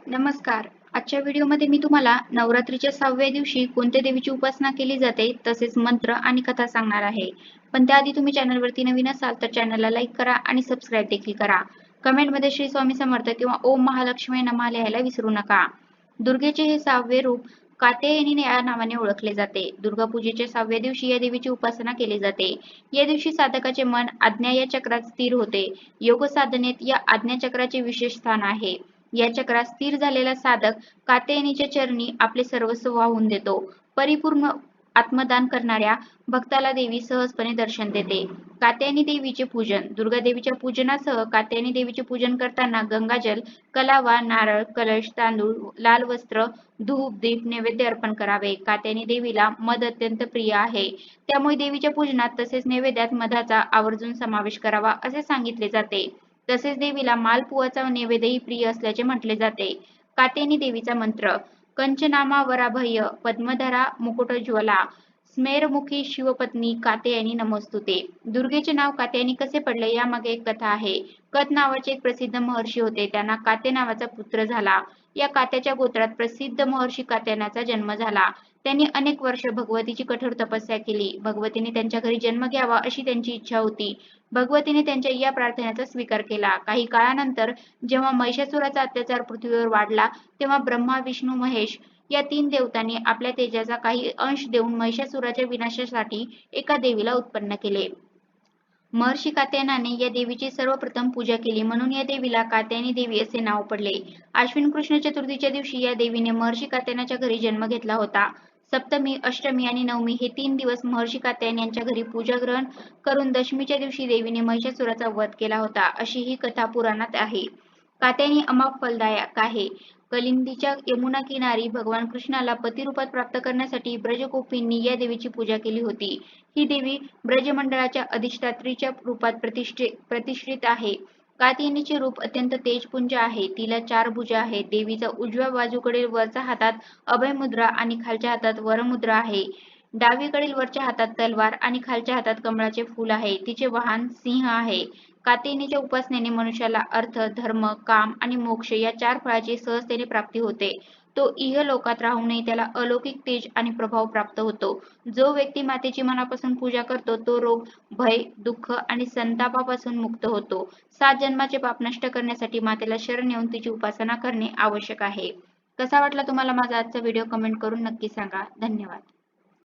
नमस्कार. आजच्या व्हिडिओमध्ये मी तुम्हाला नवरात्रीच्या 6व्या दिवशी कोणत्या देवीची उपासना केली जाते तसेच मंत्र आणि कथा सांगणार आहे. पण त्याआधी तुम्ही चॅनलवरती नवीन असाल तर चॅनलला लाईक करा आणि सबस्क्राईब देखील करा. कमेंटमध्ये श्री स्वामी समर्थ किंवा ओम महालक्ष्मी नमः लिहायला विसरू नका. दुर्गेचे हे 6वे रूप कात्यायनी या नावाने ओळखले जाते. दुर्गा पूजेच्या 6व्या दिवशी या देवीची उपासना केली जाते. या दिवशी साधकाचे मन आज्ञा या चक्रात स्थिर होते. योग साधनेत या आज्ञा चक्राचे विशेष स्थान आहे. या चक्रात स्थिर झालेला साधक कात्यायनीच्या चरणी आपले सर्वस्व वाहून देतो. परिपूर्ण आत्मदान करणाऱ्या भक्ताला देवी सहजपणे दर्शन देते. कात्यायनी देवीचे पूजन. दुर्गा देवीच्या पूजनासह कात्यायनी देवीचे पूजन करताना गंगाजल, कलावा, नारळ, कलश, तांदूळ, लाल वस्त्र, धूप, दीप नैवेद्य अर्पण करावे. कात्यायनी देवीला मध अत्यंत प्रिय आहे. त्यामुळे देवीच्या पूजनात तसेच नैवेद्यात मधाचा आवर्जून समावेश करावा असे सांगितले जाते. तसेच देवीला मालपुआचा नैवेद्यही प्रिय असल्याचे म्हटले जाते. कात्यायनी देवीचा मंत्र. कंचनामावराभय पद्मधरा मुकुटज्वला स्मेरमुखी शिवपत्नी कात्यायनी नमोस्तुते. दुर्गेचे नाव कात्यायनी कसे पडले यामागे एक कथा आहे. कत नावाचे एक प्रसिद्ध महर्षी होते. त्यांना कात्य नावाचा पुत्र झाला. या कात्याच्या गोत्रात प्रसिद्ध महर्षी कात्यायनाचा जन्म झाला. त्यांनी अनेक वर्ष भगवतीची कठोर तपस्या केली. भगवतीने त्यांच्या घरी जन्म घ्यावा अशी त्यांची इच्छा होती. भगवतीने त्यांच्या या प्रार्थनेचा स्वीकार केला. काही काळानंतर जेव्हा महिषासुराचा अत्याचार पृथ्वीवर वाढला तेव्हा ब्रह्मा, विष्णू, महेश या 3 देवतांनी आपल्या तेजाचा काही अंश देऊन महिषासुराच्या विनाशासाठी एका देवीला उत्पन्न केले. महर्षी कात्यायनाने या देवीची सर्वप्रथम पूजा केली म्हणून या देवीला कात्यायनी देवी असे नाव पडले. आश्विन कृष्ण चतुर्थीच्या दिवशी या देवीने महर्षी कात्यायनाच्या घरी जन्म घेतला होता. सप्तमी, अष्टमी आणि नवमी हे 3 दिवस महर्षी कात्यायन यांच्या घरी पूजा ग्रहण करून दशमीच्या दिवशी देवीने महिषासुराचा वध केला होता अशी ही कथा पुराणात आहे. कात्यायनी अमाप फलदायक आहे. कलिंदीच्या यमुना किनारी भगवान कृष्णाला पतिरूपात प्राप्त करण्यासाठी ब्रजगोपींनी या देवीची पूजा केली होती. ही देवी ब्रजमंडळाच्या अधिष्ठात्रीच्या रूपात प्रतिष्ठित आहे. कात्यायनीचे रूप अत्यंत तेजपुंज आहे. तिला 4 भुजा आहेत. देवीचा उजव्या बाजूकडील वरच्या हातात अभय मुद्रा आणि खालच्या हातात वरमुद्रा आहे. डावीकडील वरच्या हातात तलवार आणि खालच्या हातात कमळाचे फूल आहे. तिचे वाहन सिंह आहे. कात्यायनीच्या उपासनेने मनुष्याला अर्थ, धर्म, काम आणि मोक्ष या 4 फळाची सहजतेने प्राप्ती होते. तो इहलोकात राहूनही त्याला अलौकिक तेज आणि प्रभाव प्राप्त होतो. जो व्यक्ती मातेची मनापासून पूजा करतो तो रोग, भय, दुःख आणि संतापापासून मुक्त होतो. 7 जन्माचे पाप नष्ट करण्यासाठी मातेला शरण येऊन तिची उपासना करणे आवश्यक आहे. कसा वाटला तुम्हाला माझा आजचा व्हिडिओ कमेंट करून नक्की सांगा. धन्यवाद.